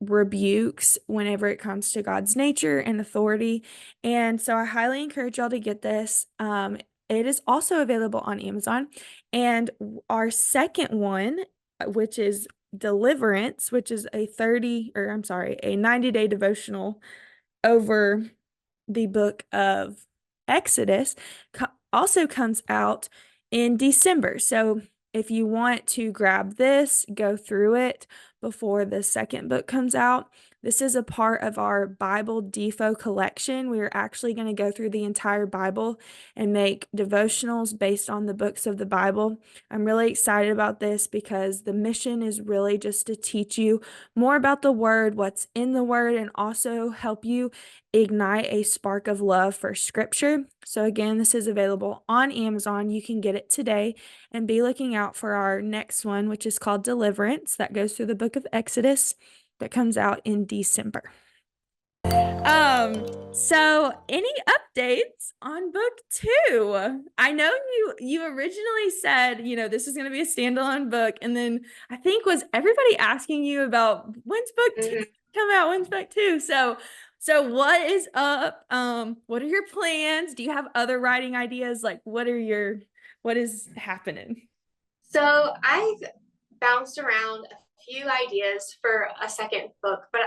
rebukes whenever it comes to God's nature and authority. And so I highly encourage y'all to get this. It is also available on Amazon. And our second one, which is Deliverance, which is a 90-day devotional over the book of Exodus, also comes out in December. So if you want to grab this, go through it before the second book comes out. This is a part of our Bible Defo collection. We are actually going to go through the entire Bible and make devotionals based on the books of the Bible. I'm really excited about this because the mission is really just to teach you more about the Word, what's in the Word, and also help you ignite a spark of love for Scripture. So again, this is available on Amazon. You can get it today, and be looking out for our next one, which is called Deliverance, that goes through the book of Exodus, that comes out in December. So any updates on book 2? I know you originally said, this is going to be a standalone book, and then I think was everybody asking you about when's book 2 come out? When's book 2? So what is up? What are your plans? Do you have other writing ideas? Like, what is happening? So I've bounced around a few ideas for a second book, but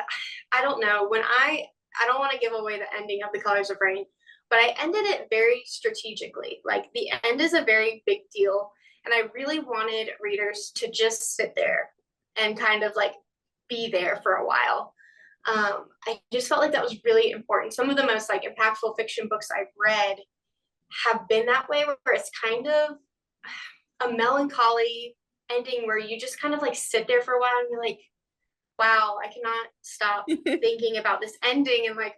I don't know. I don't want to give away the ending of The Colors of Rain, but I ended it very strategically. Like, the end is a very big deal, and I really wanted readers to just sit there and kind of like be there for a while. I just felt like that was really important. Some of the most like impactful fiction books I've read have been that way, where it's kind of a melancholy ending where you just kind of like sit there for a while and you're like, wow, I cannot stop thinking about this ending and like,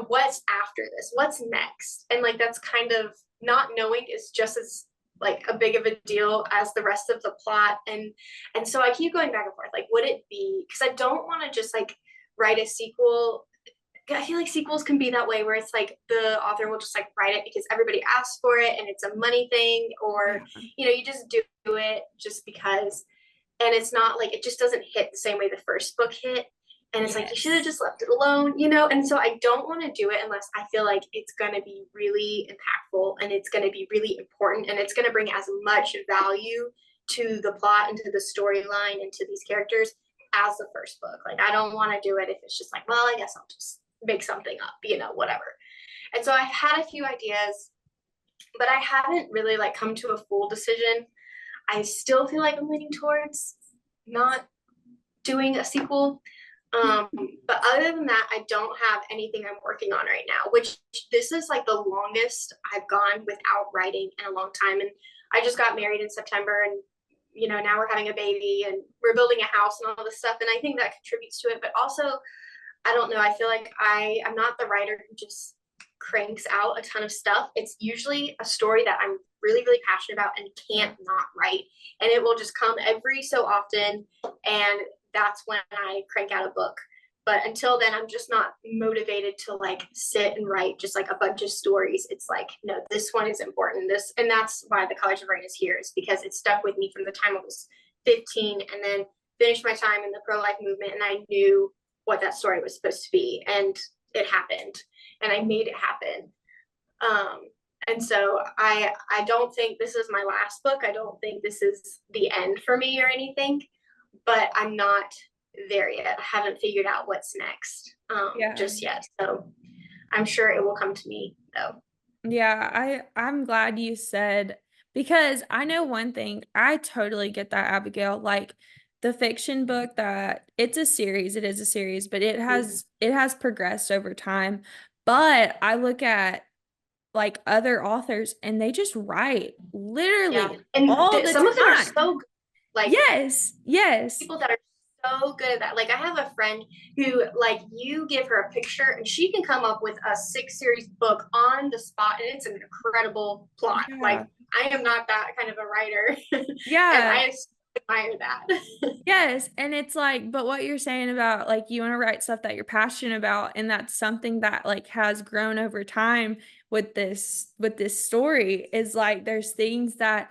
what's after this? What's next? And like that's kind of not knowing is just as like a big of a deal as the rest of the plot. And so I keep going back and forth. Like, would it be, because I don't want to just like write a sequel. I feel like sequels can be that way where it's like the author will just like write it because everybody asks for it and it's a money thing, or Yeah. you just do it just because, and it's not like it just doesn't hit the same way the first book hit, and it's like you should have Yes. just left it alone. And so I don't want to do it unless I feel like it's going to be really impactful and it's going to be really important and it's going to bring as much value to the plot and to the storyline and to these characters as the first book. Like I don't want to do it if it's just like, well, I guess I'll just make something up, whatever. And so I had a few ideas, but I haven't really like come to a full decision. I still feel like I'm leaning towards not doing a sequel. But other than that, I don't have anything I'm working on right now, which this is like the longest I've gone without writing in a long time. And I just got married in September, and now we're having a baby and we're building a house and all this stuff. And I think that contributes to it. But also, I don't know, I feel like I'm not the writer who just cranks out a ton of stuff. It's usually a story that I'm really, really passionate about and can't not write. And it will just come every so often. And that's when I crank out a book. But until then, I'm just not motivated to like sit and write just like a bunch of stories. It's like, no, this one is important. And that's why the College of Writing is here, is because it stuck with me from the time I was 15 and then finished my time in the pro-life movement. And I knew what that story was supposed to be. And it happened. And I made it happen. Um, and so I don't think this is my last book. I don't think this is the end for me or anything, but I'm not there yet. I haven't figured out what's next Yeah. just yet. So I'm sure it will come to me though. Yeah, I'm glad you said, because I know one thing, I totally get that, Abigail. Like the fiction book, that it's a series, it is a series, but it has progressed over time. But I look at like other authors and they just write Yeah. literally And all the some of them are time. so good. Like Yes, yes. people that are so good at that. Like I have a friend who like you give her a picture and she can come up with a 6 series book on the spot, and it's an incredible plot. Yeah. Like I am not that kind of a writer. And Yeah. I admire that. Yes, and it's like, but what you're saying about like you want to write stuff that you're passionate about, and that's something that like has grown over time with this story, is like there's things that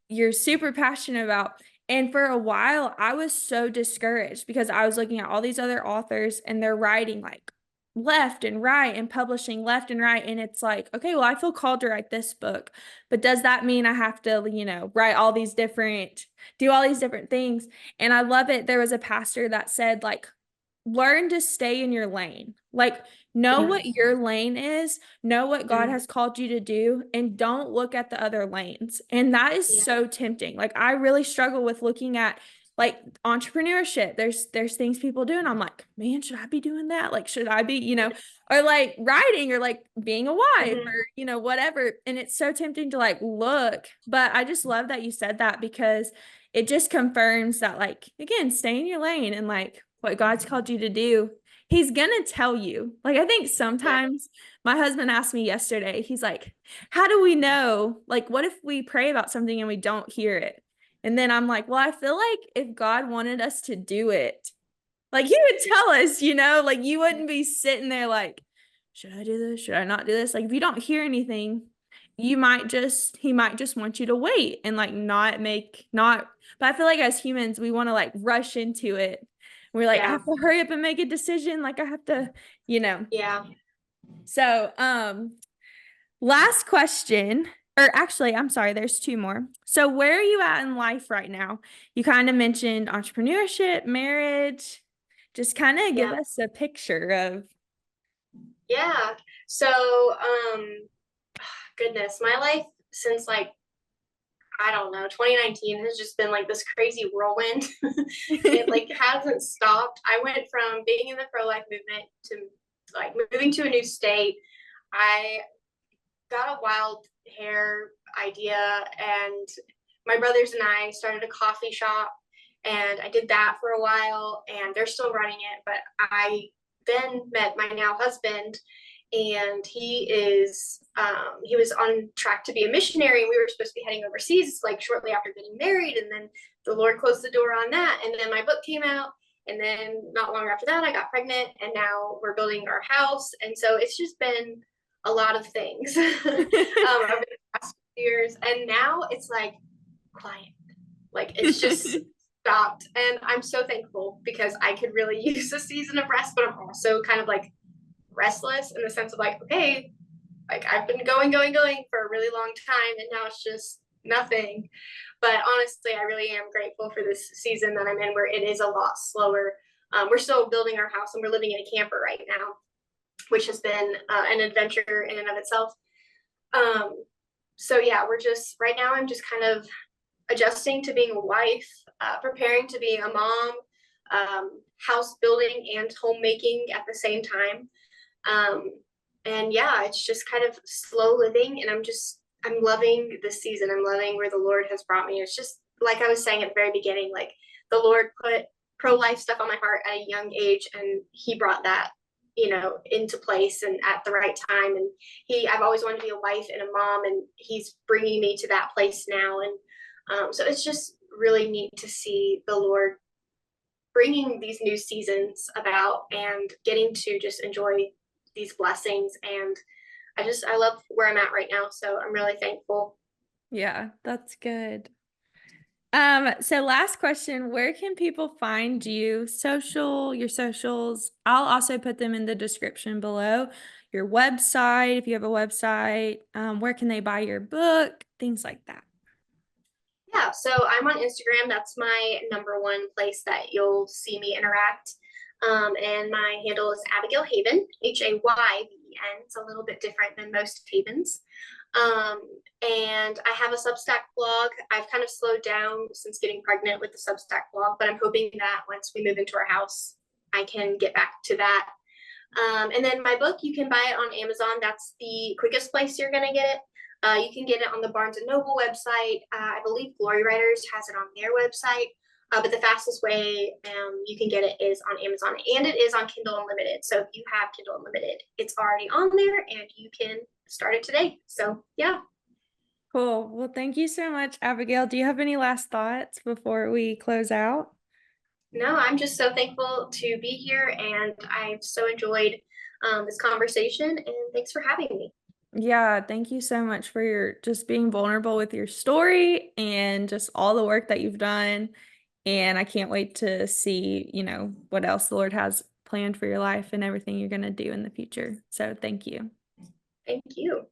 you're super passionate about. And for a while, I was so discouraged because I was looking at all these other authors and they're writing like left and right and publishing left and right. And it's like, okay, well, I feel called to write this book, but does that mean I have to, write all these different, do all these different things? And I love it. There was a pastor that said, like, learn to stay in your lane. Like, know what Mhm. your lane is, know what God Mhm. has called you to do, and don't look at the other lanes. And that is Yeah. so tempting. Like, I really struggle with looking at like entrepreneurship. There's things people do, and I'm like, man, should I be doing that? Like, should I be, or like writing, or like being a wife, or Mhm. whatever. And it's so tempting to like look. But I just love that you said that, because it just confirms that, like, again, stay in your lane, and like what God's called you to do, He's gonna tell you. Like, I think Yeah. sometimes my husband asked me yesterday, he's like, how do we know? Like, what if we pray about something and we don't hear it? And then I'm like, well, I feel like if God wanted us to do it, like He would tell us, like you wouldn't be sitting there like, should I do this? Should I not do this? Like, if you don't hear anything, He might just want you to wait and like not, but I feel like as humans, we want to like rush into it. We're like, I Yeah. have to hurry up and make a decision. Like I have to, you know. Yeah. So, last question, or actually, I'm sorry, there's two more. So, where are you at in life right now? You kind of mentioned entrepreneurship, marriage. Just kind of give Yeah. us a picture of. Yeah. So, goodness, my life since like I don't know, 2019 has just been like this crazy whirlwind. It like hasn't stopped. I went from being in the pro-life movement to like moving to a new state. I got a wild hair idea, and my brothers and I started a coffee shop, and I did that for a while, and they're still running it. But I then met my now husband, and he was on track to be a missionary, and we were supposed to be heading overseas like shortly after getting married, and then the Lord closed the door on that, and then my book came out, and then not long after that I got pregnant, and now we're building our house, and so it's just been a lot of things over the past few years, and now it's like quiet, like it's just stopped, and I'm so thankful because I could really use a season of rest, but I'm also kind of like restless in the sense of like, okay, like I've been going for a really long time, and now it's just nothing. But honestly, I really am grateful for this season that I'm in, where it is a lot slower. We're still building our house, and we're living in a camper right now, which has been an adventure in and of itself. So yeah, we're just right now, I'm just kind of adjusting to being a wife, preparing to be a mom, house building and homemaking at the same time. And yeah, it's just kind of slow living, and I'm loving this season. I'm loving where the Lord has brought me. It's just like I was saying at the very beginning, like the Lord put pro-life stuff on my heart at a young age, and he brought that, into place and at the right time. And I've always wanted to be a wife and a mom, and he's bringing me to that place now. And so it's just really neat to see the Lord bringing these new seasons about and getting to just enjoy these blessings. And I love where I'm at right now. So I'm really thankful. Yeah, that's good. So last question, where can people find you? Your socials. I'll also put them in the description below. Your website, if you have a website, where can they buy your book? Things like that. Yeah, so I'm on Instagram. That's my number one place that you'll see me interact. And my handle is Abigail Hayven, Hayven. It's a little bit different than most Havens. And I have a Substack blog. I've kind of slowed down since getting pregnant with the Substack blog, but I'm hoping that once we move into our house, I can get back to that. And then my book, you can buy it on Amazon. That's the quickest place you're going to get it. You can get it on the Barnes & Noble website. I believe Glory Writers has it on their website. But the fastest way you can get it is on Amazon, and it is on Kindle Unlimited. So if you have Kindle Unlimited, it's already on there, and you can start it today. So yeah. Cool. Well, thank you so much, Abigail. Do you have any last thoughts before we close out? No, I'm just so thankful to be here, and I've so enjoyed this conversation, and thanks for having me. Yeah, thank you so much for your just being vulnerable with your story and just all the work that you've done. And I can't wait to see, what else the Lord has planned for your life and everything you're going to do in the future. So thank you. Thank you.